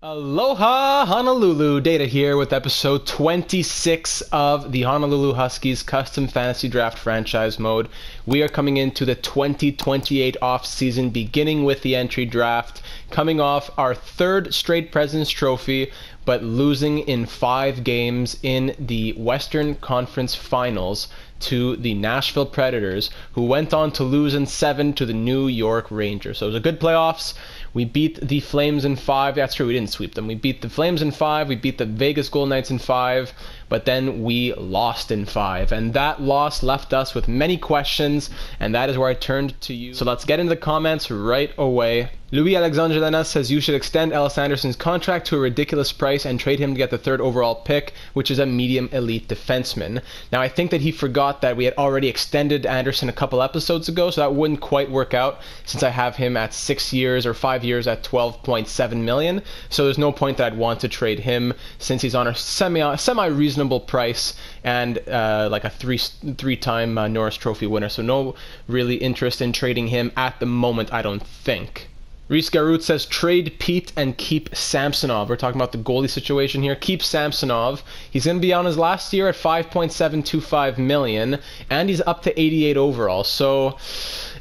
Aloha Honolulu, Data here with episode 26 of the Honolulu Huskies Custom Fantasy Draft Franchise Mode. We are coming into the 2028 off-season, beginning with the entry draft, coming off our third straight President's Trophy, but losing in 5 games in the Western Conference Finals to the Nashville Predators, who went on to lose in 7 to the New York Rangers. So it was a good playoffs. We beat the Flames in 5. That's true, we didn't sweep them. We beat the Flames in 5. We beat the Vegas Golden Knights in 5. But then we lost in 5. And that loss left us with many questions. And that is where I turned to you. So let's get into the comments right away. Louis-Alexandre Lana says you should extend Ellis Anderson's contract to a ridiculous price and trade him to get the 3rd overall pick, which is a medium elite defenseman. Now, I think that he forgot that we had already extended Anderson a couple episodes ago, so that wouldn't quite work out since I have him at 6 years or 5 years at $12.7 million. So there's no point that I'd want to trade him since he's on a semi-reasonable price and like a three-time Norris Trophy winner. So no really interest in trading him at the moment, I don't think. Reese Garut says, trade Pete and keep Samsonov. We're talking about the goalie situation here. Keep Samsonov. He's going to be on his last year at $5.725 million, and he's up to 88 overall. So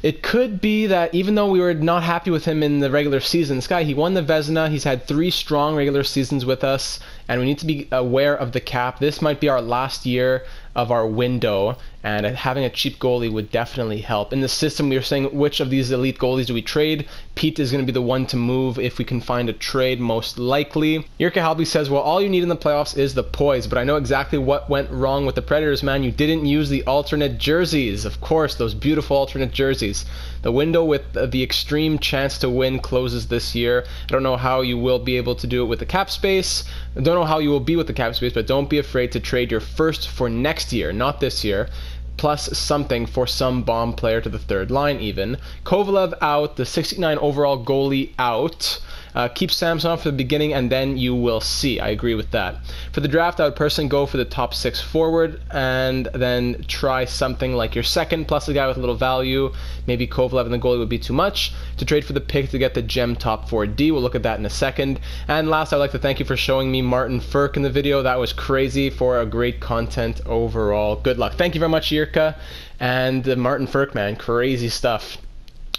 it could be that even though we were not happy with him in the regular season, this guy, he won the Vezina. He's had 3 strong regular seasons with us, and we need to be aware of the cap. This might be our last year of our window, and having a cheap goalie would definitely help. In the system, we were saying which of these elite goalies do we trade. Pete is going to be the one to move if we can find a trade, most likely. Jirka Halby says, well, all you need in the playoffs is the poise, but I know exactly what went wrong with the Predators, man. You didn't use the alternate jerseys. Of course, those beautiful alternate jerseys. The window with the extreme chance to win closes this year. I don't know how you will be able to do it with the cap space. I don't know how you will be with the cap space, but don't be afraid to trade your first for next year, not this year, plus something for some bomb player to the 3rd line even. Kovalev out, the 69 overall goalie out. Keep Samsonov for the beginning, and then you will see. I agree with that. For the draft, I would personally go for the top 6 forward, and then try something like your second, plus a guy with a little value. Maybe Kovalev and the goalie would be too much. To trade for the pick to get the gem top 4D. We'll look at that in a second. And last, I'd like to thank you for showing me Martin Firk in the video. That was crazy for a great content overall. Good luck. Thank you very much, Jirka. And Martin Firk, man, crazy stuff.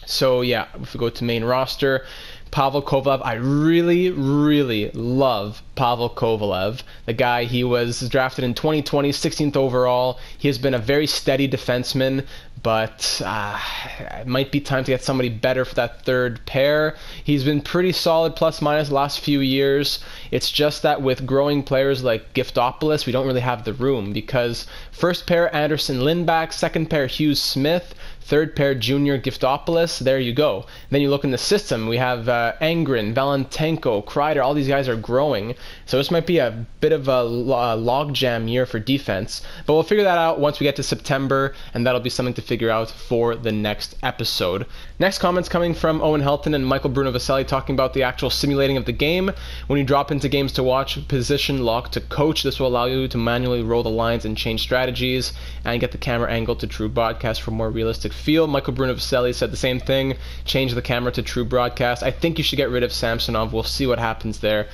So yeah, if we go to main roster, Pavel Kovalev, I really love Pavel Kovalev. The guy, he was drafted in 2020, 16th overall. He has been a very steady defenseman, but it might be time to get somebody better for that 3rd pair. He's been pretty solid plus minus the last few years. It's just that with growing players like Giftopoulos, we don't really have the room, because 1st pair Anderson Lindback, 2nd pair Hughes Smith, 3rd pair Junior Giftopoulos. There you go. Then you look in the system, we have Angren, Valentenko, Kreider. All these guys are growing, so this might be a bit of a logjam year for defense, but we'll figure that out once we get to September, and that'll be something to figure out for the next episode. Next comments coming from Owen Helton and Michael Bruno Vaselli, talking about the actual simulating of the game. When you drop into games to watch, position lock to coach. This will allow you to manually roll the lines and change strategies and get the camera angle to true broadcast for more realistic feel. Michael Bruno Vaselli said the same thing. Change the camera to true broadcast. I think you should get rid of Samsonov. We'll see what happens there.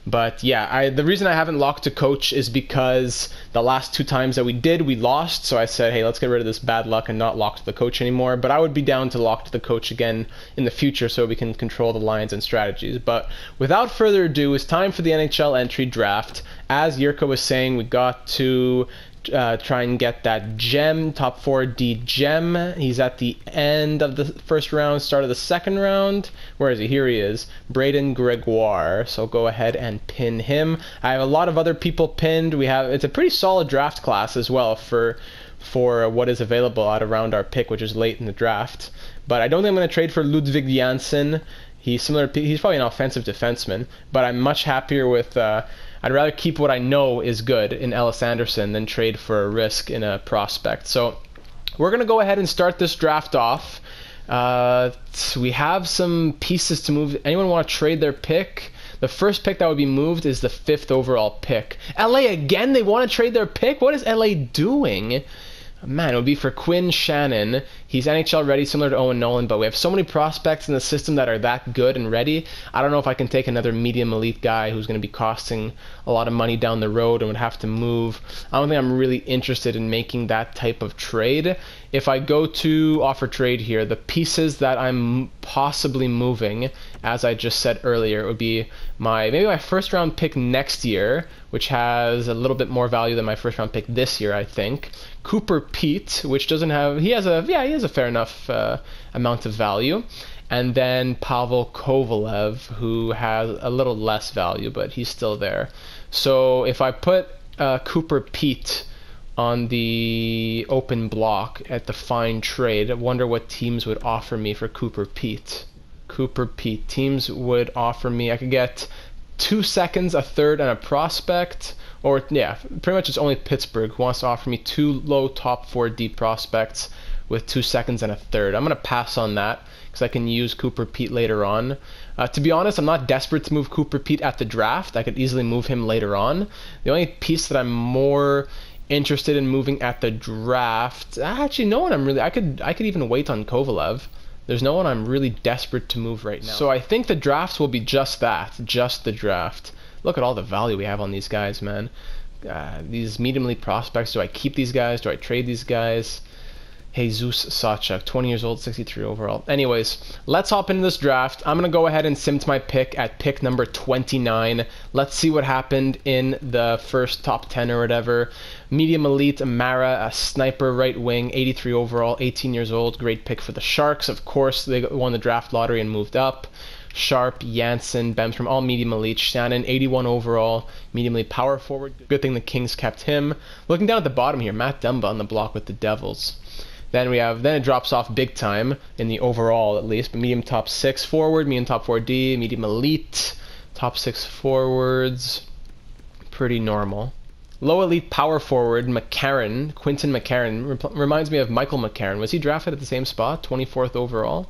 But yeah, the reason I haven't locked to coach is because the last 2 times that we did, we lost. So I said, hey, let's get rid of this bad luck and not lock to the coach anymore. But I would be down to lock to the coach again in the future so we can control the lines and strategies. But without further ado, it's time for the NHL Entry Draft. As Jirka was saying, we got to try and get that gem, top 4D gem. He's at the end of the 1st round, start of the 2nd round. Where is he? Here he is, Braden Gregoire. So go ahead and pin him. I have a lot of other people pinned. It's a pretty solid draft class as well for what is available out around our pick, which is late in the draft. But I don't think I'm going to trade for Ludwig Janssen. He's probably an offensive defenseman, but I'm much happier with I'd rather keep what I know is good in Ellis Anderson than trade for a risk in a prospect. So we're going to go ahead and start this draft off. We have some pieces to move. Anyone want to trade their pick? The first pick that would be moved is the 5th overall pick. LA again? They want to trade their pick? What is LA doing? Man, it would be for Quinn Shannon. He's NHL ready, similar to Owen Nolan, but we have so many prospects in the system that are that good and ready. I don't know if I can take another medium elite guy who's going to be costing a lot of money down the road and would have to move. I don't think I'm really interested in making that type of trade. If I go to offer trade here, the pieces that I'm possibly moving, as I just said earlier, would be maybe my first round pick next year, which has a little bit more value than my first round pick this year, I think. Cooper Pete, which doesn't have, he has a fair enough amount of value. And then Pavel Kovalev, who has a little less value, but he's still there. So if I put Cooper Pete on the open block at the fine trade, I wonder what teams would offer me for Cooper Pete. Cooper Pete. Teams would offer me, I could get 2 seconds, a third, and a prospect. Or, yeah, pretty much it's only Pittsburgh who wants to offer me 2 low top 4 deep prospects with 2 seconds and a third. I'm going to pass on that because I can use Cooper Pete later on. To be honest, I'm not desperate to move Cooper Pete at the draft. I could easily move him later on. The only piece that I'm more interested in moving at the draft, actually no one I'm really, I could even wait on Kovalev. There's no one I'm really desperate to move right now. So I think the draft will be just that, just the draft. Look at all the value we have on these guys, man. These medium elite prospects, do I keep these guys? Do I trade these guys? Jesus Sachuk, 20 years old, 63 overall. Anyways, let's hop into this draft. I'm going to go ahead and sim to my pick at pick number 29. Let's see what happened in the first top 10 or whatever. Medium elite, Mara, a sniper right wing, 83 overall, 18 years old. Great pick for the Sharks. Of course, they won the draft lottery and moved up. Sharp, Janssen, Bemstrom, all medium elite. Shannon, 81 overall, medium elite power forward. Good thing the Kings kept him. Looking down at the bottom here, Matt Dumba on the block with the Devils. Then it drops off big time in the overall at least, but medium top 6 forward, medium top 4D, medium elite, top 6 forwards, pretty normal. Low elite power forward, McCarron, Quinton McCarron, reminds me of Michael McCarron. Was he drafted at the same spot, 24th overall?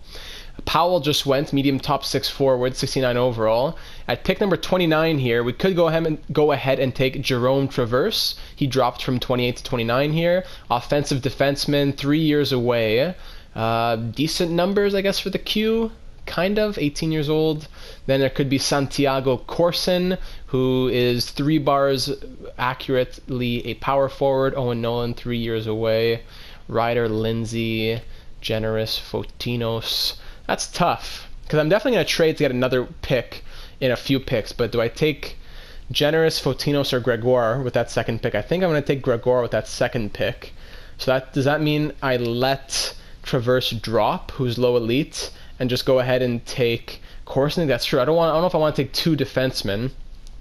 Powell just went medium top 6 forward, 69 overall. At pick number 29 here, we could go ahead and take Jerome Traverse. He dropped from 28 to 29 here. Offensive defenseman, 3 years away. Decent numbers, I guess, for the Q. Kind of, 18 years old. Then there could be Santiago Corson, who is 3 bars accurately a power forward. Owen Nolan, 3 years away. Ryder Lindsay, Generous, Fotinos. That's tough, because I'm definitely going to trade to get another pick in a few picks, but do I take Generous, Fotinos, or Gregoire with that second pick? I think I'm going to take Gregoire with that second pick. So does that mean I let Traverse drop, who's low elite, and just go ahead and take Corson? That's true. I don't know if I want to take 2 defensemen.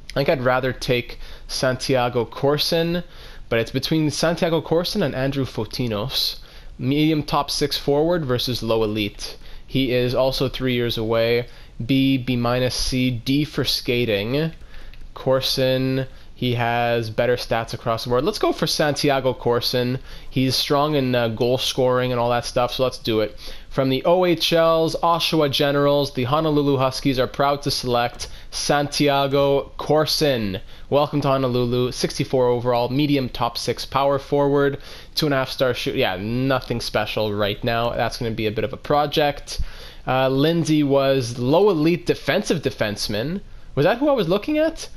I think I'd rather take Santiago Corson, but it's between Santiago Corson and Andrew Fotinos. Medium top 6 forward versus low elite. He is also 3 years away. B minus, C, D for skating. Corson, he has better stats across the board. Let's go for Santiago Corson. He's strong in goal scoring and all that stuff, so let's do it. From the OHL's Oshawa Generals, the Honolulu Huskies are proud to select Santiago Corson. Welcome to Honolulu, 64 overall, medium top 6 power forward, 2.5-star shoot. Yeah, nothing special right now. That's going to be a bit of a project. Lindsay was low elite defensive defenseman. Was that who I was looking at?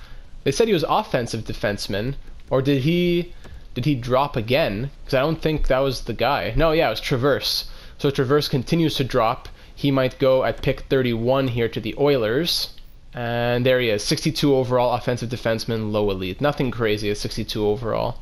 They said he was offensive defenseman, or did he drop again? Because I don't think that was the guy. No, yeah, it was Traverse. So Traverse continues to drop. He might go at pick 31 here to the Oilers. And there he is, 62 overall, offensive defenseman, low elite. Nothing crazy at 62 overall.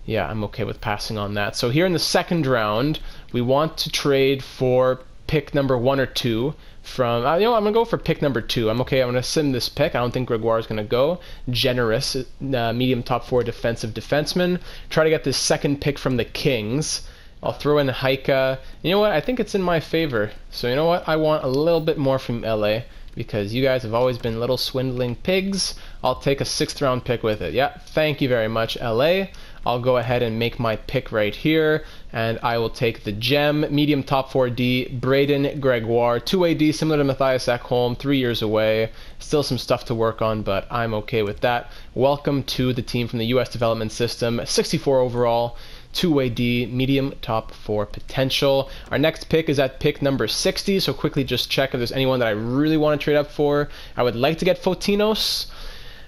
Yeah, I'm okay with passing on that. So here in the second round, we want to trade for pick number 1 or 2 from, I'm going to go for pick number 2. I'm going to sim this pick. I don't think Gregoire is going to go. Generous, medium top 4 defensive defenseman. Try to get this second pick from the Kings. I'll throw in Haika. You know what? I think it's in my favor. So you know what? I want a little bit more from LA because you guys have always been little swindling pigs. I'll take a 6th round pick with it. Yeah, thank you very much, LA. I'll go ahead and make my pick right here, and I will take the gem, medium top 4D, Braden Gregoire, 2AD, similar to Matthias Ekholm, 3 years away. Still some stuff to work on, but I'm okay with that. Welcome to the team from the U.S. development system, 64 overall, two-way D, medium top 4 potential. Our next pick is at pick number 60, so quickly just check if there's anyone that I really want to trade up for. I would like to get Fotinos.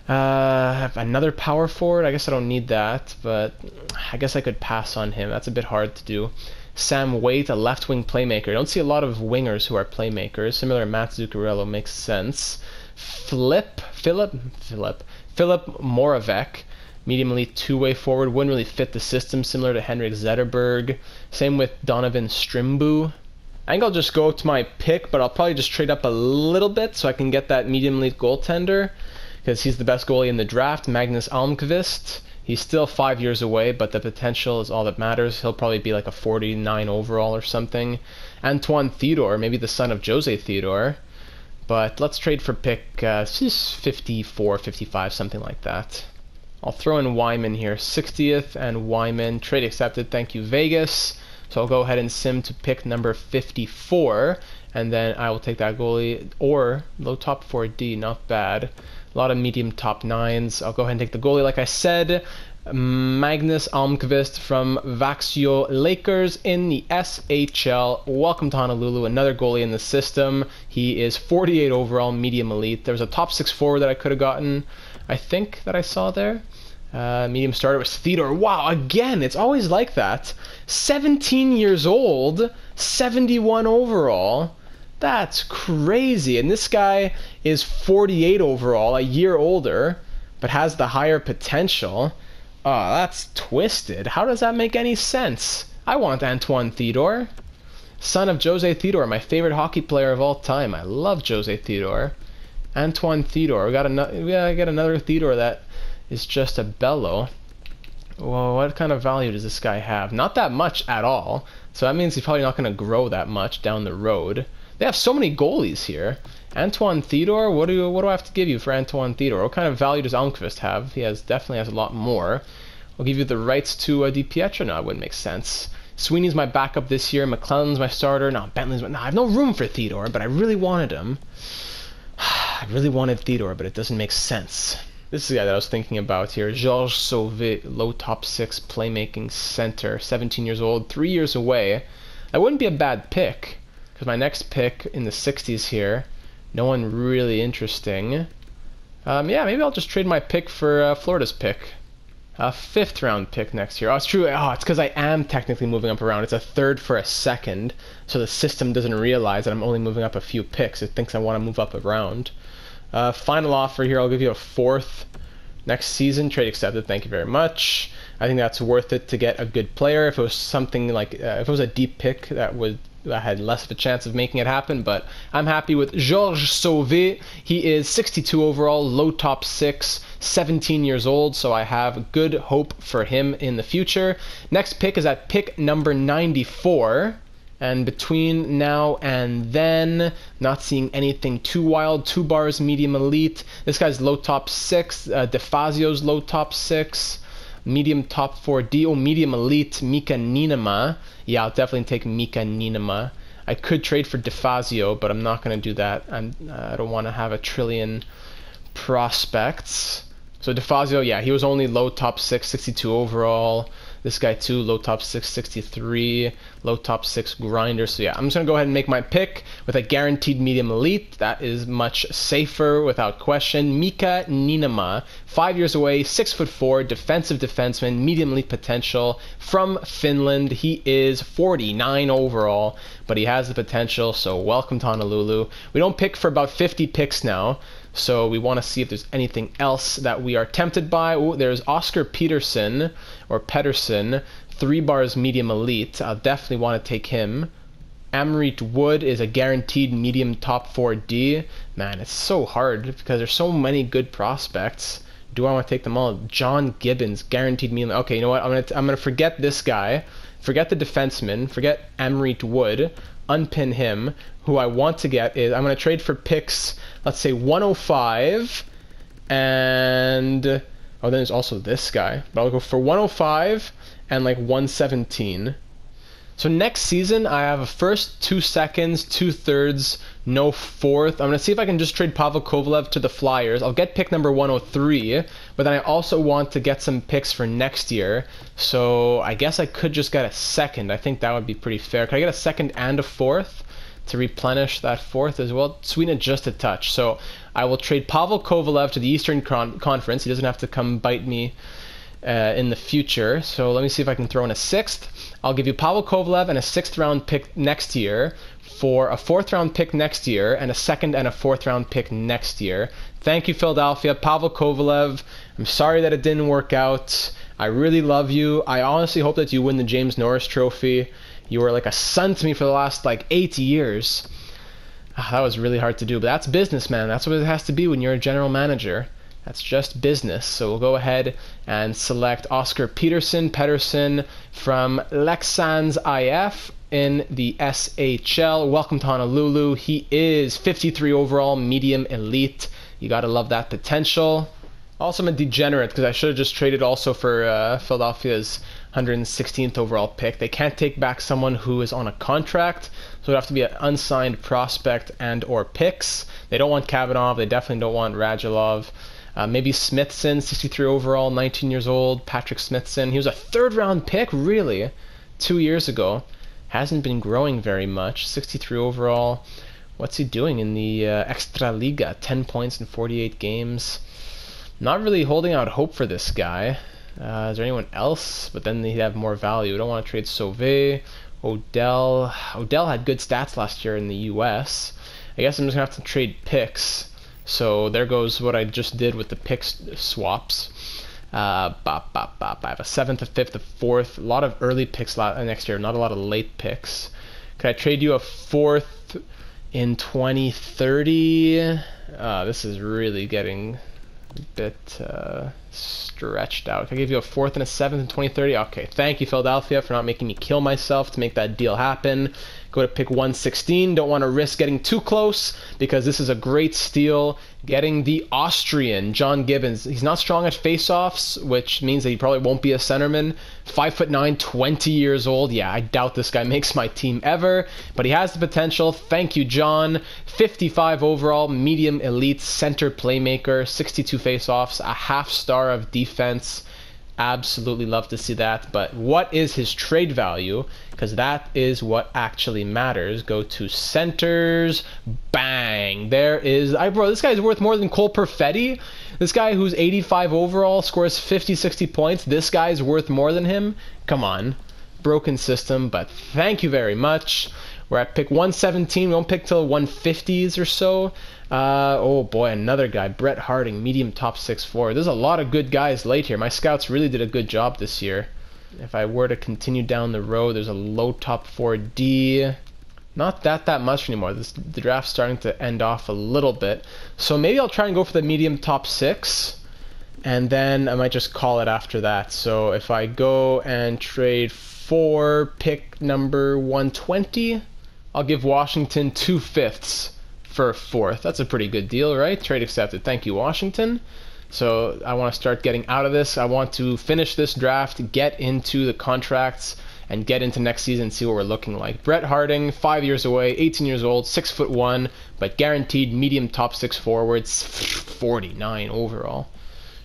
Another power forward. I guess I don't need that, but I guess I could pass on him. That's a bit hard to do. Sam Waite, a left wing playmaker. I don't see a lot of wingers who are playmakers. Similar to Matt Zuccarello, makes sense. Philip Moravec, medium elite two-way forward. Wouldn't really fit the system, similar to Henrik Zetterberg. Same with Donovan Strimbu. I think I'll just go to my pick, but I'll probably just trade up a little bit so I can get that medium elite goaltender, because he's the best goalie in the draft, Magnus Almqvist. He's still 5 years away, but the potential is all that matters. He'll probably be like a 49 overall or something. Antoine Theodore, maybe the son of Jose Theodore. But let's trade for pick 54, 55, something like that. I'll throw in Wyman here, 60th and Wyman. Trade accepted, thank you Vegas. So I'll go ahead and sim to pick number 54. And then I will take that goalie, or low top 4D, not bad. A lot of medium top 9s. I'll go ahead and take the goalie like I said. Magnus Almqvist from Vaxio Lakers in the SHL. Welcome to Honolulu, another goalie in the system. He is 48 overall, medium elite. There was a top 6 forward that I could have gotten, I think, that I saw there. Medium starter was Theodore. Wow, again, it's always like that. 17 years old, 71 overall. That's crazy. And this guy is 48 overall, a year older, but has the higher potential. Oh, that's twisted. How does that make any sense? I want Antoine Theodore, son of Jose Theodore, my favorite hockey player of all time. I love Jose Theodore. Antoine Theodore. We got another Theodore that is just a bellow. Well, what kind of value does this guy have? Not that much at all. So that means he's probably not going to grow that much down the road. They have so many goalies here. Antoine Theodore, what do I have to give you for Antoine Theodore? What kind of value does Almqvist have? He definitely has a lot more. I'll give you the rights to DiPietro. No, it wouldn't make sense. Sweeney's my backup this year. McClellan's my starter. No, Bentley's my... No, I have no room for Theodore, but I really wanted him. I really wanted Theodore, but it doesn't make sense. This is the guy that I was thinking about here. Georges Sauvé, low top 6 playmaking center. 17 years old, 3 years away. That wouldn't be a bad pick, because my next pick in the 60s here, no one really interesting. Yeah, maybe I'll just trade my pick for Florida's pick. A 5th round pick next year. Oh, it's true. Oh, it's because I am technically moving up around. It's a 3rd for a 2nd, so the system doesn't realize that I'm only moving up a few picks. It thinks I want to move up around. Final offer here, I'll give you a 4th next season. Trade accepted, thank you very much. I think that's worth it to get a good player. If it was something like, if it was a deep pick, I had less of a chance of making it happen, but I'm happy with Georges Sauvé. He is 62 overall, low top 6, 17 years old, so I have good hope for him in the future. Next pick is at pick number 94, and between now and then, not seeing anything too wild. 2 bars, medium elite. This guy's low top 6, DeFazio's low top 6. Medium top 4D, medium elite, Mika Niinema. Yeah, I'll definitely take Mika Niinema. I could trade for DeFazio, but I'm not going to do that. I don't want to have a trillion prospects. So DeFazio, yeah, he was only low top 6, 62 overall. This guy too, low top 6, 63, low top 6 grinder. So yeah, I'm just going to go ahead and make my pick with a guaranteed medium elite. That is much safer without question. Mika Niinema, 5 years away, 6'4", defensive defenseman, medium elite potential from Finland. He is 49 overall, but he has the potential, so welcome to Honolulu. We don't pick for about 50 picks now, so we want to see if there's anything else that we are tempted by. Ooh, there's Oscar Peterson, or Pedersen, 3 bars medium elite. I'll definitely want to take him. Amrit Wood is a guaranteed medium top 4D. Man, it's so hard because there's so many good prospects. Do I want to take them all? John Gibbons, guaranteed medium. Okay, you know what? I'm gonna forget this guy. Forget the defenseman. Forget Amrit Wood. Unpin him. Who I want to get is, I'm gonna trade for picks. Let's say 105 and then there's also this guy. But I'll go for 105 and like 117. So next season, I have a 1st, 2 seconds, 2 thirds, no fourth. I'm going to see if I can just trade Pavel Kovalev to the Flyers. I'll get pick number 103, but then I also want to get some picks for next year. So I guess I could just get a second. I think that would be pretty fair. Can I get a second and a fourth to replenish that fourth as well? Sweeten it just a touch. So I will trade Pavel Kovalev to the Eastern Conference. He doesn't have to come bite me in the future. So let me see if I can throw in a sixth. I'll give you Pavel Kovalev and a 6th round pick next year for a 4th round pick next year and a 2nd and a 4th round pick next year. Thank you, Philadelphia. Pavel Kovalev, I'm sorry that it didn't work out. I really love you. I honestly hope that you win the James Norris Trophy. You were like a son to me for the last like 8 years. That was really hard to do, but that's business, man. That's what it has to be when you're a general manager. That's just business. So we'll go ahead and select Oscar Pedersen from Leksands IF in the SHL. Welcome to Honolulu. He is 53 overall, medium elite. You gotta love that potential. Also, I'm a degenerate because I should have just traded also for Philadelphia's 116th overall pick. They can't take back someone who is on a contract, so it would have to be an unsigned prospect and or picks. They don't want Kavanagh. They definitely don't want Radulov. Maybe Smithson, 63 overall, 19 years old. Patrick Smithson. He was a 3rd round pick, really, 2 years ago. Hasn't been growing very much. 63 overall. What's he doing in the Extraliga? 10 points in 48 games. Not really holding out hope for this guy. Is there anyone else? But then he'd have more value. I don't want to trade Sauvé. Odell. Odell had good stats last year in the US. I guess I'm just going to have to trade picks. So there goes what I just did with the pick swaps. I have a 7th, a 5th, a 4th. A lot of early picks next year, not a lot of late picks. Could I trade you a 4th in 2030? This is really getting a bit stretched out. Can I give you a 4th and a 7th in 2030? Okay, thank you, Philadelphia, for not making me kill myself to make that deal happen. Go to pick 116. Don't want to risk getting too close because this is a great steal. Getting the Austrian, John Gibbons. He's not strong at faceoffs, which means that he probably won't be a centerman. 5'9", 20 years old. Yeah, I doubt this guy makes my team ever, but he has the potential. Thank you, John. 55 overall, medium elite center playmaker, 62 faceoffs, a half star of defense. Absolutely love to see that. But what is his trade value? Because that is what actually matters. Go to centers. Bang. There is... Bro, this guy's worth more than Cole Perfetti. This guy who's 85 overall scores 50, 60 points. This guy's worth more than him. Come on. Broken system, but thank you very much. We're at pick 117. We won't pick till 150s or so. Oh boy, another guy, Brett Harding, medium top 6'4". There's a lot of good guys late here. My scouts really did a good job this year. If I were to continue down the road, there's a low top 4D. Not that much anymore. The draft's starting to end off a little bit. So maybe I'll try and go for the medium top 6. And then I might just call it after that. So if I go and trade for pick number 120, I'll give Washington 2/5 for a 4th. That's a pretty good deal, right? Trade accepted. Thank you, Washington. So I want to start getting out of this. I want to finish this draft, get into the contracts, and get into next season and see what we're looking like. Brett Harding, 5 years away, 18 years old, 6'1", but guaranteed medium top 6 forwards, 49 overall.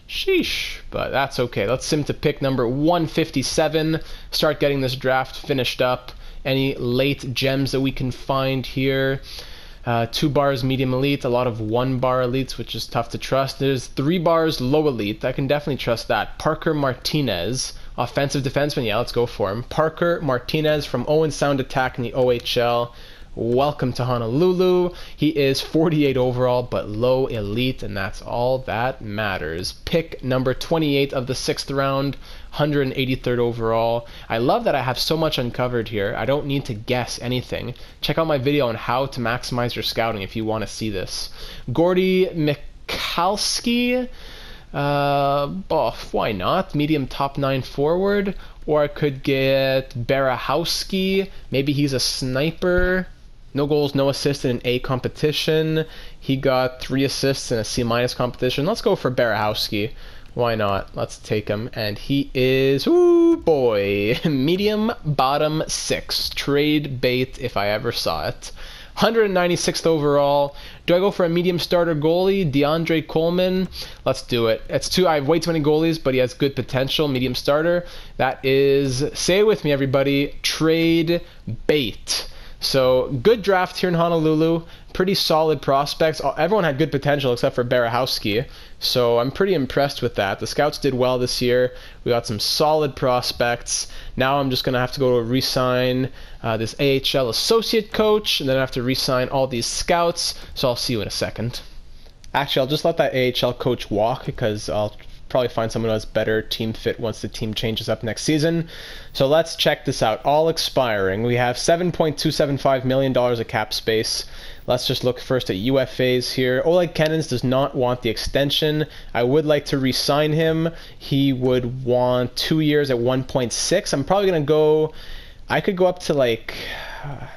Sheesh, but that's okay. Let's sim to pick number 157. Start getting this draft finished up. Any late gems that we can find here. 2 bars medium elite, a lot of 1 bar elites, which is tough to trust. There's 3 bars low elite. I can definitely trust that. Parker Martinez, offensive defenseman. Yeah, let's go for him. Parker Martinez from Owen Sound Attack in the OHL. Welcome to Honolulu. He is 48 overall, but low elite, and that's all that matters. Pick number 28 of the 6th round, 183rd overall. I love that I have so much uncovered here. I don't need to guess anything. Check out my video on how to maximize your scouting if you want to see this. Gordy Michalski. Why not? Medium top 9 forward. Or I could get Barahowski. Maybe he's a sniper. No goals, no assists in an A competition. He got 3 assists in a C- competition. Let's go for Barahowski. Why not? Let's take him. And he is, ooh boy, medium bottom 6. Trade bait if I ever saw it. 196th overall. Do I go for a medium starter goalie, DeAndre Coleman? Let's do it. I have way too many goalies, but he has good potential. Medium starter. That is, say it with me, everybody, trade bait. So good draft here in Honolulu. Pretty solid prospects. Everyone had good potential except for Barahowski. So I'm pretty impressed with that. The scouts did well this year. We got some solid prospects. Now I'm just going to have to go to re-sign this AHL associate coach, and then I have to re-sign all these scouts. So I'll see you in a second. Actually, I'll just let that AHL coach walk because I'll probably find someone who has better team fit once the team changes up next season. So let's check this out. All expiring. We have $7.275 million of cap space. Let's just look first at UFAs here. Oleg Kennins does not want the extension. I would like to re-sign him. He would want 2 years at 1.6. I'm probably going to go... I could go up to like...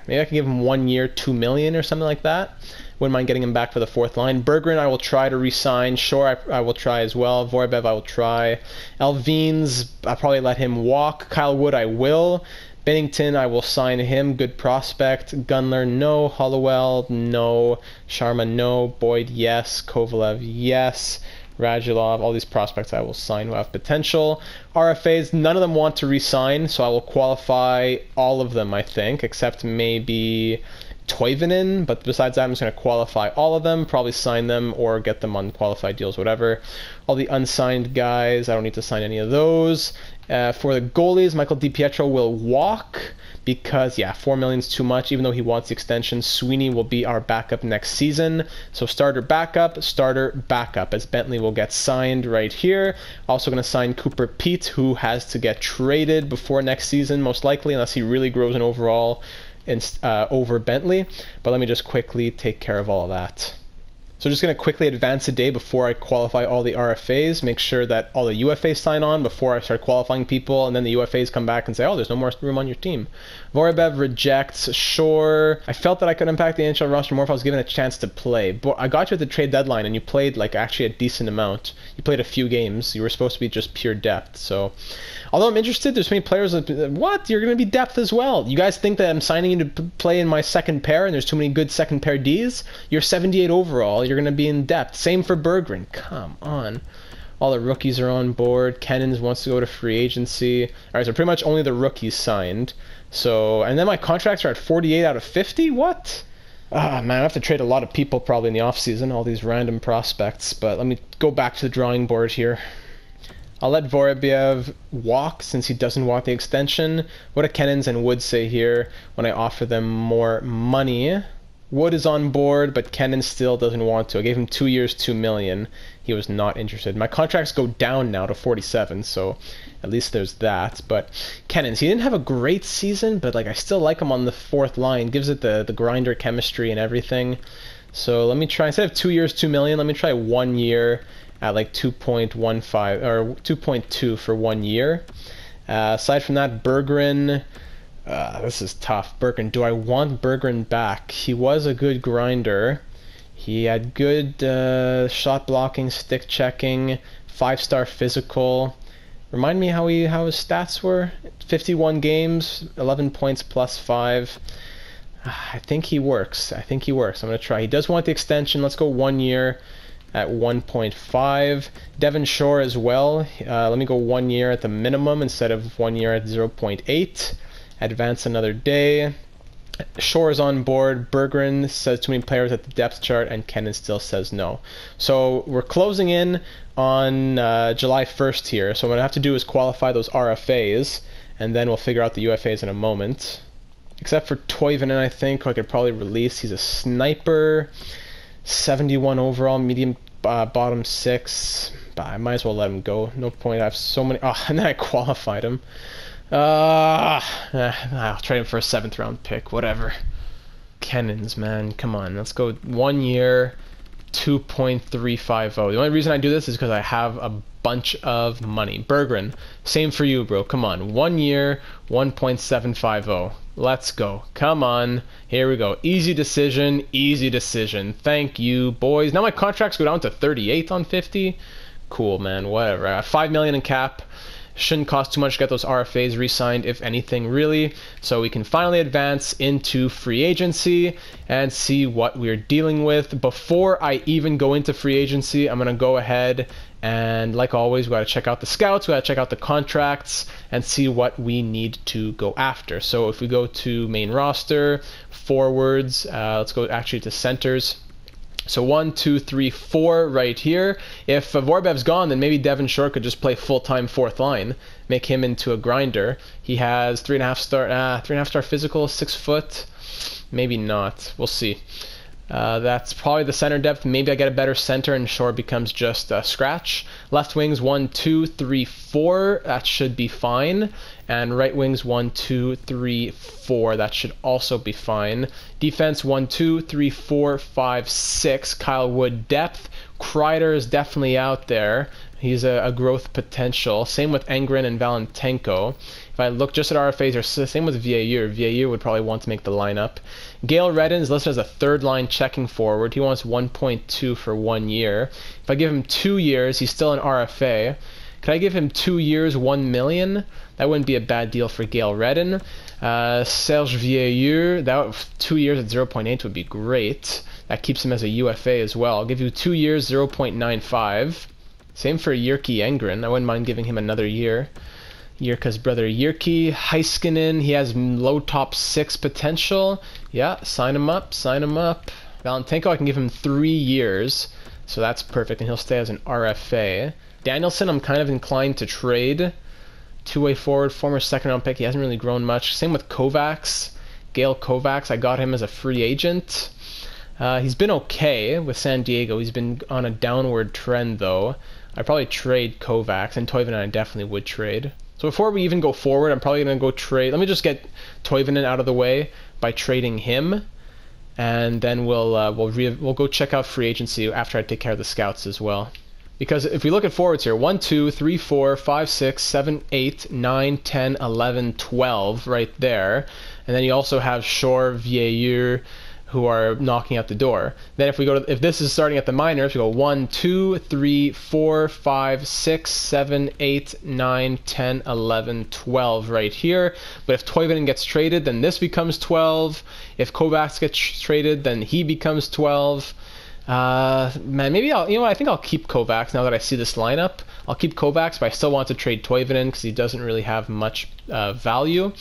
maybe I could give him 1 year, 2 million or something like that. Wouldn't mind getting him back for the fourth line. Berggren, I will try to re-sign. Shore, I will try as well. Vorbev, I will try. Elvines, I'll probably let him walk. Kyle Wood, I will. Bennington, I will sign him. Good prospect. Gunler, no. Hollowell, no. Sharma, no. Boyd, yes. Kovalev, yes. Radulov, all these prospects I will sign who have potential. RFAs, none of them want to re-sign, so I will qualify all of them, I think, except maybe Toivonen, but besides that, I'm just going to qualify all of them, probably sign them or get them on qualified deals, whatever. All the unsigned guys, I don't need to sign any of those. For the goalies, Michael DiPietro will walk because, yeah, $4 million is too much, even though he wants the extension. Sweeney will be our backup next season. So starter, backup, as Bentley will get signed right here. Also going to sign Cooper Pete, who has to get traded before next season, most likely, unless he really grows an overall over Bentley. But let me just quickly take care of all of that. So just going to quickly advance a day before I qualify all the RFAs, make sure that all the UFAs sign on before I start qualifying people, and then the UFAs come back and say, oh, there's no more room on your team. Vorbev rejects Shore. I felt that I could impact the NHL roster more if I was given a chance to play. But I got you at the trade deadline, and you played like actually a decent amount. You played a few games. You were supposed to be just pure depth. So, although I'm interested, there's so many players that, what? You're going to be depth as well. You guys think that I'm signing you to play in my second pair, and there's too many good second pair Ds? You're 78 overall. You're going to be in depth. Same for Berggren. Come on. All the rookies are on board. Kennins wants to go to free agency. All right, so pretty much only the rookies signed. So, and then my contracts are at 48 out of 50? What? Ah, man, I have to trade a lot of people probably in the offseason, all these random prospects. But let me go back to the drawing board here. I'll let Vorobiev walk since he doesn't want the extension. What do Kennins and Wood say here when I offer them more money? Wood is on board, but Kennan still doesn't want to. I gave him 2 years, $2 million. He was not interested. My contracts go down now to 47, so at least there's that. But Kennans, he didn't have a great season, but like I still like him on the fourth line. Gives it the grinder chemistry and everything. So let me try, instead of 2 years, $2 million, let me try 1 year at like 2.15 or 2.2 for 1 year. Aside from that, Berggren. This is tough. Berggren. Do I want Berggren back? He was a good grinder. He had good shot blocking, stick checking, 5-star physical. Remind me how his stats were? 51 games, 11 points plus 5. I think he works. I'm going to try. He does want the extension. Let's go 1 year at 1.5. Devon Shore as well. Let me go 1 year at the minimum instead of 1 year at 0.8. Advance another day. Shore is on board. Berggren says too many players at the depth chart, and Kennan still says no. So we're closing in on July 1st here. So what I have to do is qualify those RFAs, and then we'll figure out the UFAs in a moment. Except for Toivonen, I think, who I could probably release. He's a sniper. 71 overall, medium bottom 6. But I might as well let him go. No point. I have so many. Oh, and then I qualified him. I'll trade him for a 7th round pick, whatever. Kennins, man, come on. Let's go 1 year, 2.350. The only reason I do this is because I have a bunch of money. Berggren, same for you, bro. Come on. 1 year, 1.750. Let's go. Come on. Here we go. Easy decision. Easy decision. Thank you, boys. Now my contracts go down to 38 on 50. Cool, man. Whatever. I got $5 million in cap. Shouldn't cost too much to get those RFAs re-signed, if anything, really. So we can finally advance into free agency and see what we're dealing with. Before I even go into free agency, I'm going to go ahead and, like always, we got to check out the scouts, we got to check out the contracts, and see what we need to go after. So if we go to main roster, forwards, let's go actually to centers. So 1, 2, 3, 4 right here. If Vorbev's gone, then maybe Devin Shore could just play full-time fourth line, make him into a grinder. He has 3.5 star physical, 6 foot. Maybe not. We'll see. That's probably the center depth. Maybe I get a better center and Shore becomes just a scratch. Left wings 1, 2, 3, 4. That should be fine. And right wings 1, 2, 3, 4. That should also be fine. Defense 1, 2, 3, 4, 5, 6. Kyle Wood depth. Kreider is definitely out there. He's a growth potential. Same with Engren and Valentenko. If I look just at RFAs, or same with Vieilleur. Vieilleur would probably want to make the lineup. Gale Redden is listed as a third line checking forward. He wants 1.2 for 1 year. If I give him 2 years, he's still an RFA. Could I give him 2 years, 1 million? That wouldn't be a bad deal for Gale Redden. Serge Vieilleur, 2 years at 0.8 would be great. That keeps him as a UFA as well. I'll give you 2 years, 0.95. Same for Jyrki Engren. I wouldn't mind giving him another year. Jirka's brother Jyrki. Heiskanen, he has low top 6 potential. Yeah, sign him up, sign him up. Valentenko, I can give him 3 years. So that's perfect, and he'll stay as an RFA. Danielson, I'm kind of inclined to trade. Two-way forward, former second-round pick. He hasn't really grown much. Same with Kovacs. Gale Kovacs, I got him as a free agent. He's been okay with San Diego. He's been on a downward trend, though. I'd probably trade Kovacs, and Toivonen I definitely would trade. So before we even go forward, I'm probably going to go trade. Let me just get Toivonen out of the way by trading him, and then we'll go check out free agency after I take care of the scouts as well. Because if we look at forwards here, 1, 2, 3, 4, 5, 6, 7, 8, 9, 10, 11, 12 right there. And then you also have Shore, Vieilleur, who are knocking out the door. Then if we go to, if this is starting at the minors, we go 1, 2, 3, 4, 5, 6, 7, 8, 9, 10, 11, 12 right here. But if Toivonen gets traded, then this becomes 12. If Kovacs gets traded, then he becomes 12. Man, maybe I think I'll keep Kovacs now that I see this lineup. I'll keep Kovacs, but I still want to trade Toivonen because he doesn't really have much value.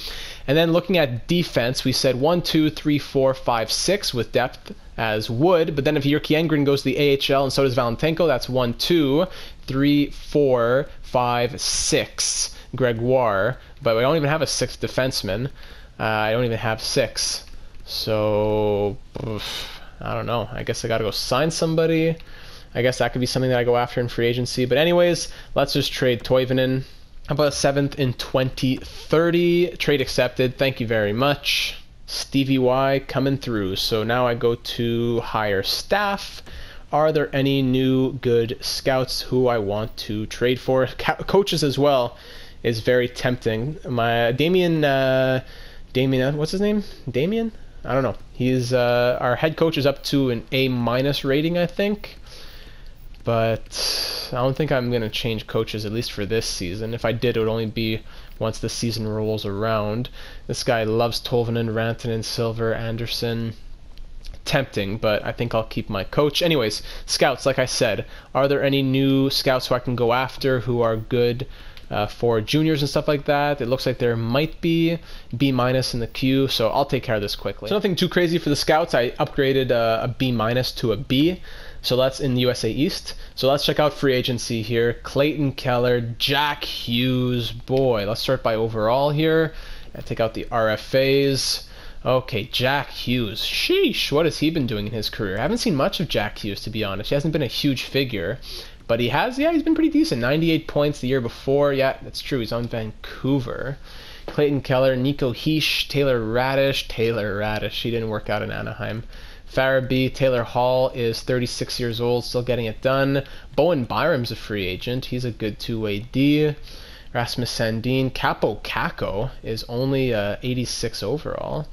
And then looking at defense, we said 1, 2, 3, 4, 5, 6 with depth as Wood. But then if Jyrki Engren goes to the AHL and so does Valentenko, that's 1, 2, 3, 4, 5, 6 Gregoire. But we don't even have a 6th defenseman. I don't even have 6. So I don't know. I guess I gotta go sign somebody. I guess that could be something that I go after in free agency. But anyways, let's just trade Toivonen. How about a 7th in 2030? Trade accepted. Thank you very much. Stevie Y coming through. So now I go to hire staff. Are there any new good scouts who I want to trade for? Coaches as well is very tempting. My Damien, what's his name? Damien? I don't know. He's our head coach is up to an A- rating, I think. But I don't think I'm going to change coaches, at least for this season. If I did, it would only be once the season rolls around. This guy loves Tolvanen, Rantanen, Silver, Anderson. Tempting, but I think I'll keep my coach. Anyways, scouts, like I said, are there any new scouts who I can go after who are good for juniors and stuff like that? It looks like there might be B- in the queue, so I'll take care of this quickly. So nothing too crazy for the scouts. I upgraded a B- to a B. So that's in the USA East. So let's check out free agency here. Clayton Keller, Jack Hughes. Boy, let's start by overall here. Take out the RFAs. Okay, Jack Hughes. Sheesh, what has he been doing in his career? I haven't seen much of Jack Hughes, to be honest. He hasn't been a huge figure. But he has, yeah, he's been pretty decent. 98 points the year before. Yeah, that's true. He's on Vancouver. Clayton Keller, Nico Heish, Taylor Radish. He didn't work out in Anaheim. Farabee, Taylor Hall is 36 years old, still getting it done. Bowen Byram's a free agent. He's a good two-way D. Rasmus Sandin. Capo Caco is only 86 overall.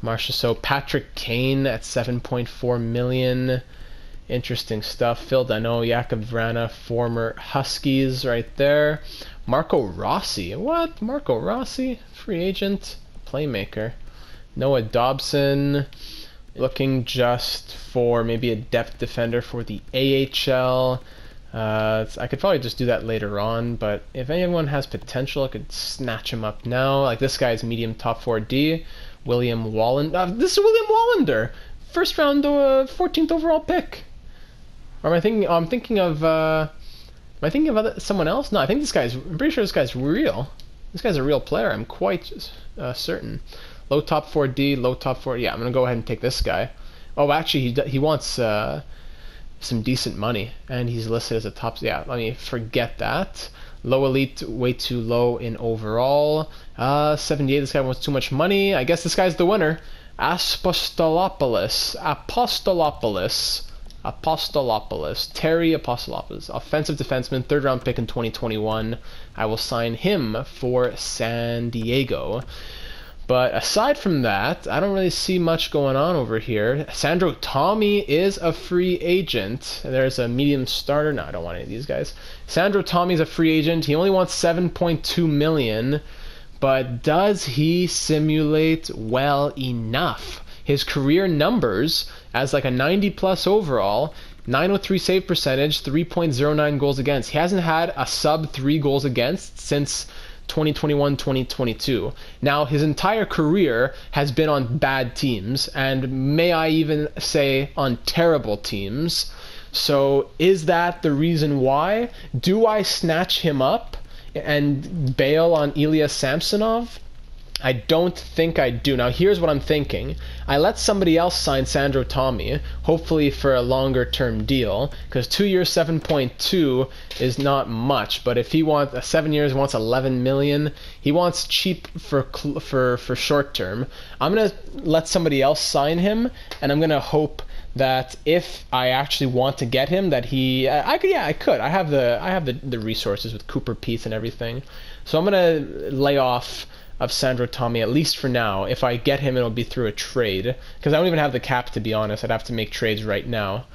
Marcia, so Patrick Kane at 7.4 million. Interesting stuff. Phil Dano, Jakub Vrana, former Huskies right there. Marco Rossi. What? Marco Rossi? Free agent? Playmaker. Noah Dobson. Looking just for maybe a depth defender for the AHL. I could probably just do that later on, but if anyone has potential, I could snatch him up now. Like this guy's medium top 4D. William Wallander. This is William Wallander! First round 14th overall pick. Or am I thinking? I'm thinking of. Am I thinking of someone else? No, I think this guy's. I'm pretty sure this guy's real. This guy's a real player. I'm quite certain. Low top 4D, low top 4. Yeah, I'm gonna go ahead and take this guy. Oh, actually, he wants some decent money, and he's listed as a top. Yeah, let me forget that. Low elite, way too low in overall. 78. This guy wants too much money. I guess this guy's the winner. Apostolopoulos. Terry Apostolopoulos. Offensive defenseman, 3rd round pick in 2021. I will sign him for San Diego. But aside from that, I don't really see much going on over here. Sandro Tommy is a free agent. There's a medium starter. No, I don't want any of these guys. Sandro Tommy's a free agent. He only wants 7.2 million. But does he simulate well enough? His career numbers as like a 90 plus overall, 903 save percentage, 3.09 goals against. He hasn't had a sub 3 goals against since 2021-2022. Now, his entire career has been on bad teams, and may I even say on terrible teams. So is that the reason why? Do I snatch him up and bail on Ilya Samsonov? I don't think I do. Now, here's what I'm thinking. I let somebody else sign Sandro Tommy, hopefully for a longer-term deal, because 2 years, 7.2 is not much. But if he wants 7 years, wants 11 million, he wants cheap for short-term. I'm gonna let somebody else sign him, and I'm gonna hope that if I actually want to get him, that I could. I have the resources with Cooper Peace and everything. So I'm gonna lay off of Sandro Tommy, at least for now. If I get him, it'll be through a trade, because I don't even have the cap, to be honest. I'd have to make trades right now,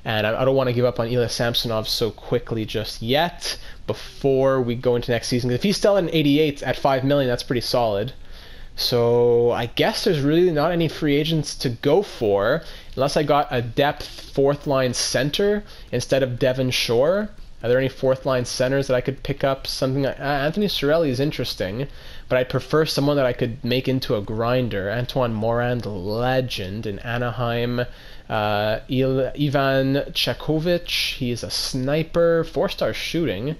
and I don't want to give up on Ilya Samsonov so quickly just yet before we go into next season. If he's still at an 88 at 5 million, that's pretty solid. So I guess there's really not any free agents to go for, unless I got a depth 4th line center instead of Devon Shore. Are there any 4th line centers that I could pick up? Something like Anthony Cirelli is interesting, but I'd prefer someone that I could make into a grinder. Antoine Morand, legend in Anaheim. Ivan Chekovic, he's a sniper, 4-star shooting.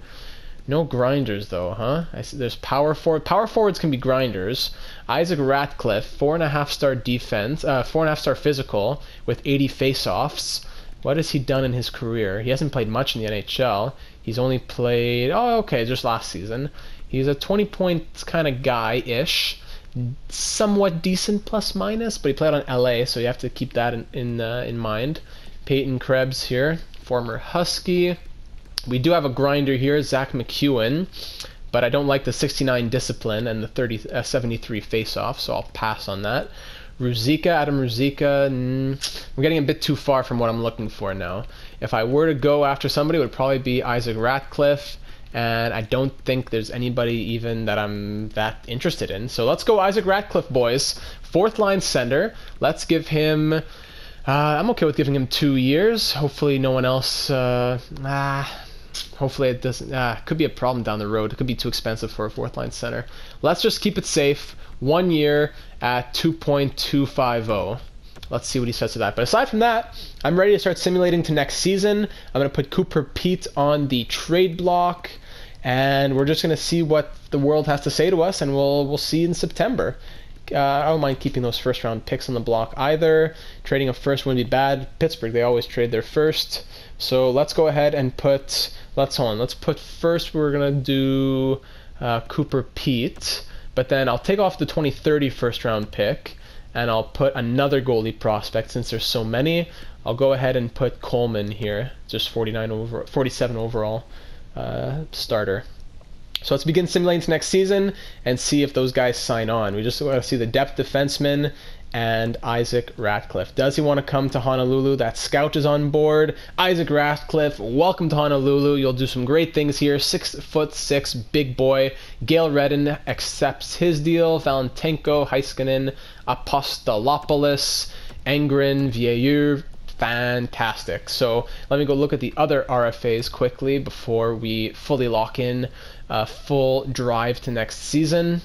No grinders though, huh? There's power forward. Power forwards can be grinders. Isaac Radcliffe, 4.5-star defense, 4.5-star physical with 80 face-offs. What has he done in his career? He hasn't played much in the NHL. He's only played, just last season. He's a 20-point kind of guy-ish. Somewhat decent plus-minus, but he played on LA, so you have to keep that in mind. Peyton Krebs here, former Husky. We do have a grinder here, Zach McEwen, but I don't like the 69 discipline and the 73 face-off, so I'll pass on that. Adam Ruzicka, we're getting a bit too far from what I'm looking for now. If I were to go after somebody, it would probably be Isaac Radcliffe, and I don't think there's anybody even that I'm that interested in. So let's go Isaac Radcliffe, boys. 4th line center. Let's give him... I'm okay with giving him 2 years. Hopefully no one else... Hopefully it doesn't... could be a problem down the road. It could be too expensive for a 4th line center. Let's just keep it safe. 1 year at 2.250. Let's see what he says to that. But aside from that, I'm ready to start simulating to next season. I'm going to put Cooper Pete on the trade block, and we're just going to see what the world has to say to us, and we'll see in September. I don't mind keeping those 1st-round picks on the block either. Trading a first wouldn't be bad. Pittsburgh, they always trade their first. So let's go ahead and put... Let's put first, we're going to do Cooper Pete. But then I'll take off the 2030 1st-round pick, and I'll put another goalie prospect since there's so many. I'll go ahead and put Coleman here, just 47 overall starter. So let's begin simulating to next season and see if those guys sign on. We just want to see the depth defenseman and Isaac Radcliffe. Does he want to come to Honolulu? That scout is on board. Isaac Radcliffe, welcome to Honolulu. You'll do some great things here. 6'6", big boy. Gail Redden accepts his deal. Valentenko, Heiskanen, Apostolopoulos, Engren, Vieilleur. Fantastic. So let me go look at the other RFAs quickly before we fully lock in a full drive to next season.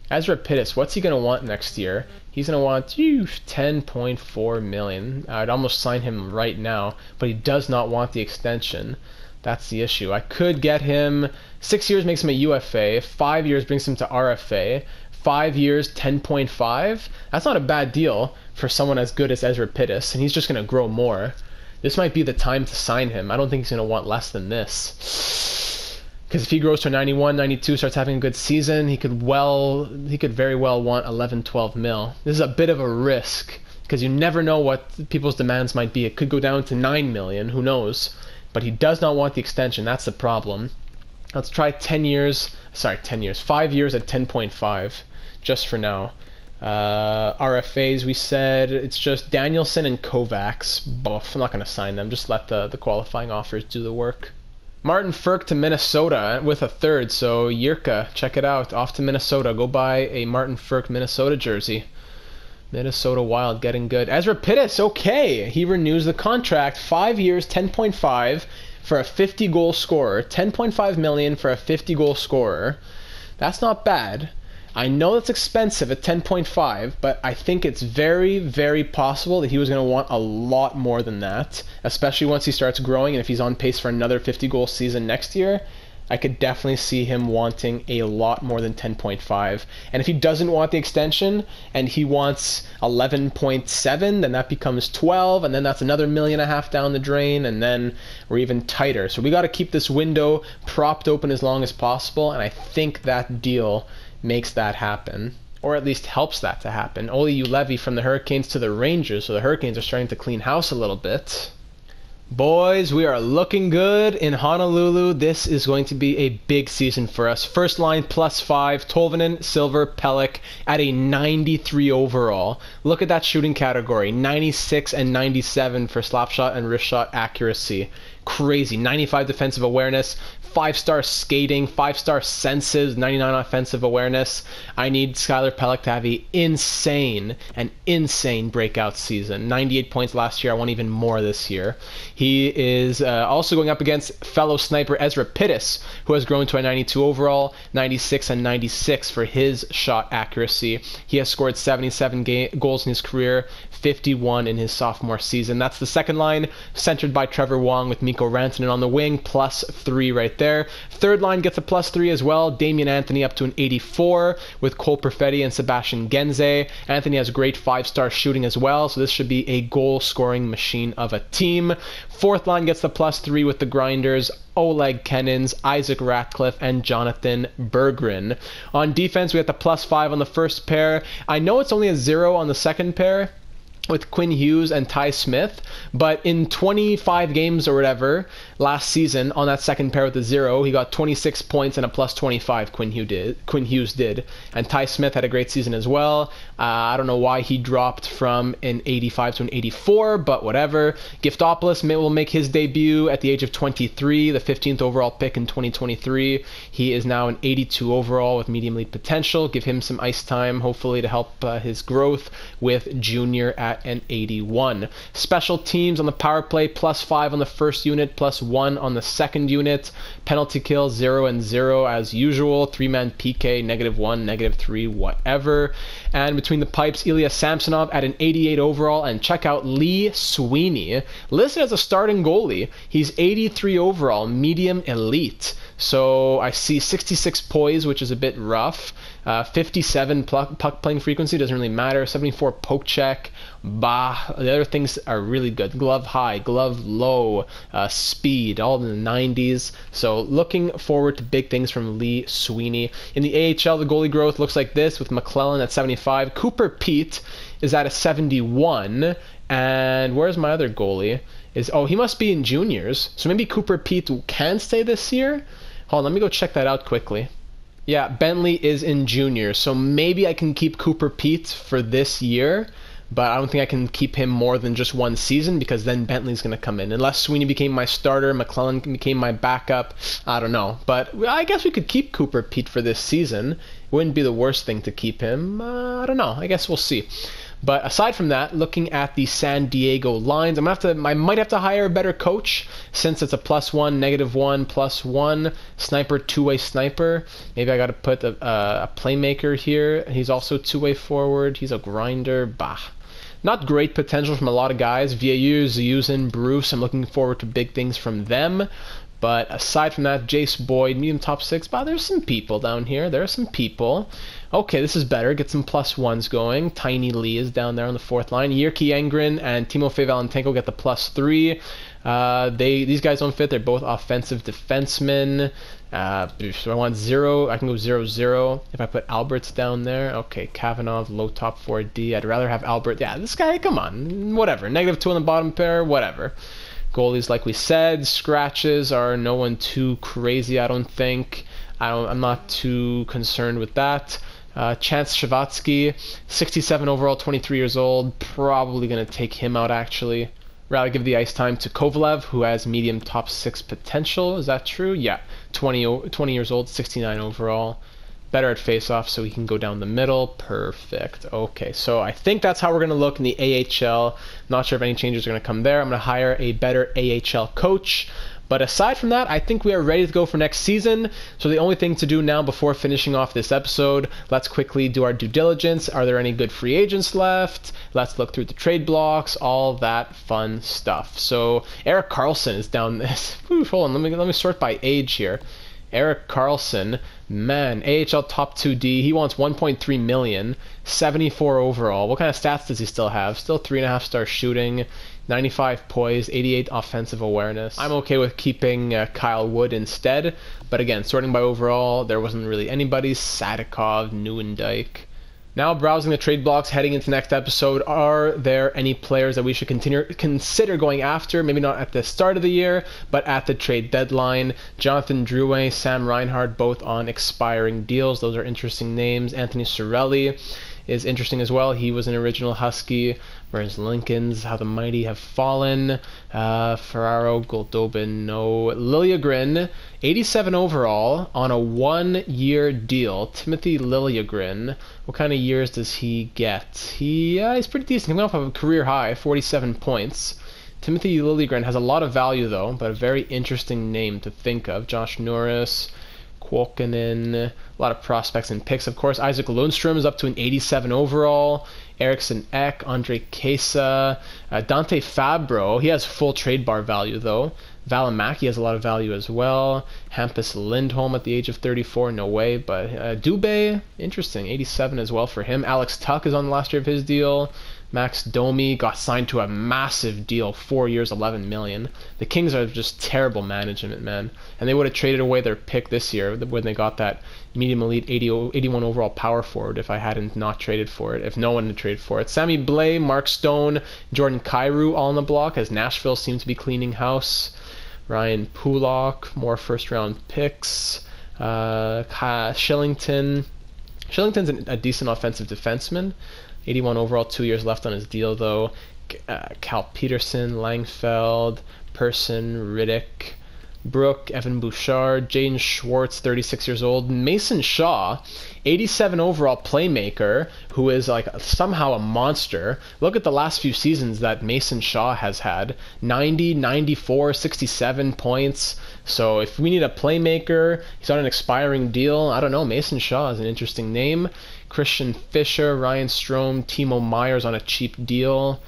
Ezra Pittis, what's he going to want next year? He's going to want 10.4 million. I'd almost sign him right now, but he does not want the extension. That's the issue. I could get him 6 years makes him a UFA, 5 years brings him to RFA, 5 years 10.5. That's not a bad deal for someone as good as Ezra Pittis, and he's just going to grow more. This might be the time to sign him. I don't think he's going to want less than this. Because if he grows to 91, 92, starts having a good season, he could very well want 11, 12 mil. This is a bit of a risk, because you never know what people's demands might be. It could go down to 9 million, who knows? But he does not want the extension. That's the problem. Let's try 5 years at 10.5, just for now. RFAs, we said it's just Danielson and Kovacs. Both. I'm not going to sign them. Just let the qualifying offers do the work. Martin Ferk to Minnesota with a third. So Yirka, check it out. Off to Minnesota. Go buy a Martin Ferk Minnesota jersey. Minnesota Wild getting good. Ezra Pittis, okay. He renews the contract. 5 years, 10.5 for a 50-goal scorer. 10.5 million for a 50-goal scorer. That's not bad. I know it's expensive at 10.5, but I think it's very, very possible that he was going to want a lot more than that, especially once he starts growing, and if he's on pace for another 50-goal season next year, I could definitely see him wanting a lot more than 10.5. And if he doesn't want the extension, and he wants 11.7, then that becomes 12, and then that's another $1.5 million down the drain, and then we're even tighter. So we got to keep this window propped open as long as possible, and I think that deal makes that happen, or at least helps that to happen. Olli Juolevi from the Hurricanes to the Rangers, so the Hurricanes are starting to clean house a little bit. Boys, we are looking good in Honolulu. This is going to be a big season for us. First line +5, Tolvanen, Silver, Pelech at a 93 overall. Look at that shooting category, 96 and 97 for slap shot and wrist shot accuracy. Crazy. 95 defensive awareness, 5-star skating, 5-star senses, 99 offensive awareness. I need Skylar Pelech to have an insane breakout season. 98 points last year. I want even more this year. He is also going up against fellow sniper Ezra Pittis, who has grown to a 92 overall, 96 and 96 for his shot accuracy. He has scored 77 goals in his career, 51 in his sophomore season. That's the second line, centered by Trevor Wong with Mikko Rantanen on the wing, +3 right there. Third line gets a +3 as well. Damian Anthony up to an 84 with Cole Perfetti and Sebastian Genze. Anthony has great 5-star shooting as well, so this should be a goal-scoring machine of a team. Fourth line gets the +3 with the grinders, Oleg Kenins, Isaac Radcliffe, and Jonathan Berggren. On defense, we have the +5 on the first pair. I know it's only a 0 on the second pair with Quinn Hughes and Ty Smith, but in 25 games or whatever last season on that second pair with the 0, he got 26 points and a +25. Quinn Hughes did, and Ty Smith had a great season as well. I don't know why he dropped from an 85 to an 84, but whatever. Giftopoulos will make his debut at the age of 23, the 15th overall pick in 2023. He is now an 82 overall with medium league potential. Give him some ice time, hopefully, to help his growth, with Junior at an 81. Special teams on the power play, +5 on the first unit, +1 on the second unit. Penalty kill 0 and 0 as usual. 3-man PK, -1, -3, whatever. And between the pipes, Ilya Samsonov at an 88 overall, and check out Lee Sweeney, listed as a starting goalie. He's 83 overall, medium elite. So I see 66 poise, which is a bit rough. 57 puck playing frequency, doesn't really matter. 74 poke check. The other things are really good. Glove high, glove low, speed, all in the 90s. So looking forward to big things from Lee Sweeney. In the AHL, the goalie growth looks like this, with McClellan at 75. Cooper Pete is at a 71. And where's my other goalie? He must be in juniors. So maybe Cooper Pete can stay this year? Hold on, let me go check that out quickly. Yeah, Bentley is in juniors, so maybe I can keep Cooper Pete for this year. but I don't think I can keep him more than just one season, because then Bentley's going to come in. Unless Sweeney became my starter, McClellan became my backup, I don't know. But I guess we could keep Cooper Pete for this season. It wouldn't be the worst thing to keep him. I don't know. I guess we'll see. But aside from that, looking at the San Diego lines, I might have to hire a better coach, since it's a +1, -1, +1 sniper, two-way sniper. Maybe I got to put a playmaker here. He's also two-way forward. He's a grinder. Bah. Not great potential from a lot of guys. Vieilleux, Zeusen, Bruce. I'm looking forward to big things from them. But aside from that, Jace Boyd, medium top 6. Bah, there's some people down here. There are some people. Okay, this is better. Get some +1s going. Tiny Lee is down there on the 4th line. Yerky Engren and Timofey Valentenko get the +3. These guys don't fit. They're both offensive defensemen. So I want 0. I can go 0-0 if I put Alberts down there. Okay, Kavanagh, low top 4D. I'd rather have Albert. Yeah, this guy, come on. Whatever. -2 on the bottom pair. Whatever. Goalies, like we said. Scratches are no one too crazy, I don't think. I'm not too concerned with that. Chance Shavatsky, 67 overall, 23 years old. Probably going to take him out, actually. Rather give the ice time to Kovalev, who has medium top 6 potential. Is that true? Yeah. 20 years old, 69 overall. Better at face-off, so he can go down the middle. Perfect. Okay, so I think that's how we're going to look in the AHL. Not sure if any changes are going to come there. I'm going to hire a better AHL coach. But aside from that, I think we are ready to go for next season. So the only thing to do now before finishing off this episode, let's quickly do our due diligence. Are there any good free agents left? Let's look through the trade blocks, all that fun stuff. So Erik Karlsson is down this. Hold on, let me sort by age here. Erik Karlsson, man, AHL top 2D. He wants 1.3 million, 74 overall. What kind of stats does he still have? Still 3.5 star shooting, 95 poise, 88 offensive awareness. I'm okay with keeping Kyle Wood instead, but again, sorting by overall, there wasn't really anybody. Sadikov, Neuendijk. Now browsing the trade blocks heading into next episode, are there any players that we should consider going after? Maybe not at the start of the year, but at the trade deadline. Jonathan Drouin, Sam Reinhart, both on expiring deals. Those are interesting names. Anthony Cirelli is interesting as well. He was an original Husky. Whereas Lincoln's, how the mighty have fallen. Ferraro, Goldobin, no. Liljegren, 87 overall on a 1-year deal. Timothy Liljegren, what kind of years does he get? He's pretty decent. Coming off of a career high, 47 points. Timothy Liljegren has a lot of value though, but a very interesting name to think of. Josh Norris, Kuokkanen, a lot of prospects and picks. Of course, Isaac Lundstrom is up to an 87 overall. Eriksson Ek, Andre Kesa, Dante Fabro. He has full trade bar value though. Valimaki has a lot of value as well. Hampus Lindholm at the age of 34, no way. But Dubé, interesting, 87 as well for him. Alex Tuck is on the last year of his deal. Max Domi got signed to a massive deal, 4 years, 11 million. The Kings are just terrible management, man. And they would have traded away their pick this year when they got that medium elite 81 overall power forward if I hadn't not traded for it, if no one had traded for it. Sammy Blais, Mark Stone, Jordan Kyrou all on the block as Nashville seems to be cleaning house. Ryan Pulak, more first round picks. Shillington. Shillington's a decent offensive defenseman. 81 overall, 2 years left on his deal though. Cal Peterson, Langfeld, Person, Riddick, Brooke, Evan Bouchard, Jaden Schwartz, 36 years old, Mason Shaw, 87 overall playmaker, who is like somehow a monster. Look at the last few seasons that Mason Shaw has had. 90, 94, 67 points. So if we need a playmaker, he's on an expiring deal. I don't know, Mason Shaw is an interesting name. Christian Fisher, Ryan Strome, Timo Myers on a cheap deal.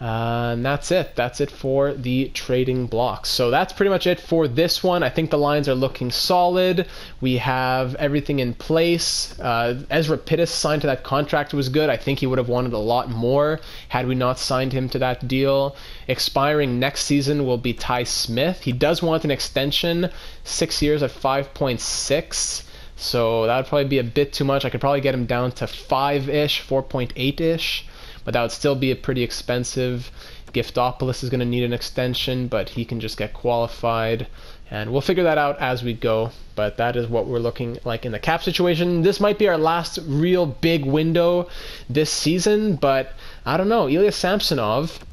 And that's it. That's it for the trading blocks. So that's pretty much it for this one. I think the lines are looking solid. We have everything in place. Ezra Pittis signed to that contract was good. I think he would have wanted a lot more had we not signed him to that deal. Expiring next season will be Ty Smith. He does want an extension, 6 years at 5.6. So that would probably be a bit too much. I could probably get him down to 5-ish, 4.8-ish. But that would still be a pretty expensive. Giftopoulos is going to need an extension, but he can just get qualified. And we'll figure that out as we go. But that is what we're looking like in the cap situation. This might be our last real big window this season, but I don't know, Ilya Samsonov,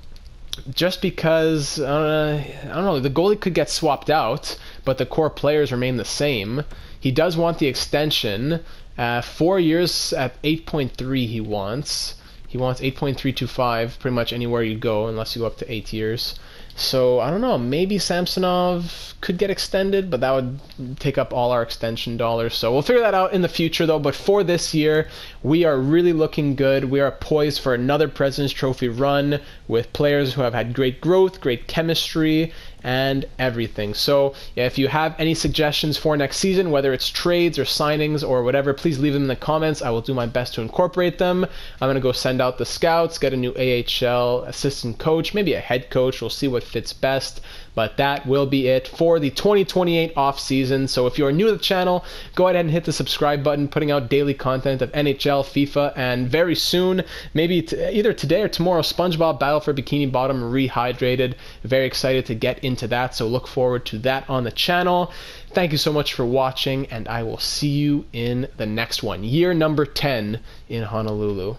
just because, I don't know, the goalie could get swapped out, but the core players remain the same. He does want the extension. 4 years at 8.3 he wants. He wants 8.325 pretty much anywhere you go, unless you go up to 8 years. So, I don't know, maybe Samsonov could get extended, but that would take up all our extension dollars. So we'll figure that out in the future, though. But for this year, we are really looking good. We are poised for another President's Trophy run with players who have had great growth, great chemistry, and everything. So yeah, if you have any suggestions for next season, whether it's trades or signings or whatever, please leave them in the comments. I will do my best to incorporate them. I'm going to go send out the scouts, get a new AHL assistant coach, maybe a head coach. We'll see what fits best. But that will be it for the 2028 off season. So if you are new to the channel, go ahead and hit the subscribe button, putting out daily content of NHL, FIFA, and very soon, maybe either today or tomorrow, SpongeBob Battle for Bikini Bottom Rehydrated. Very excited to get into that, so look forward to that on the channel. Thank you so much for watching, and I will see you in the next one. Year number 10 in Honolulu.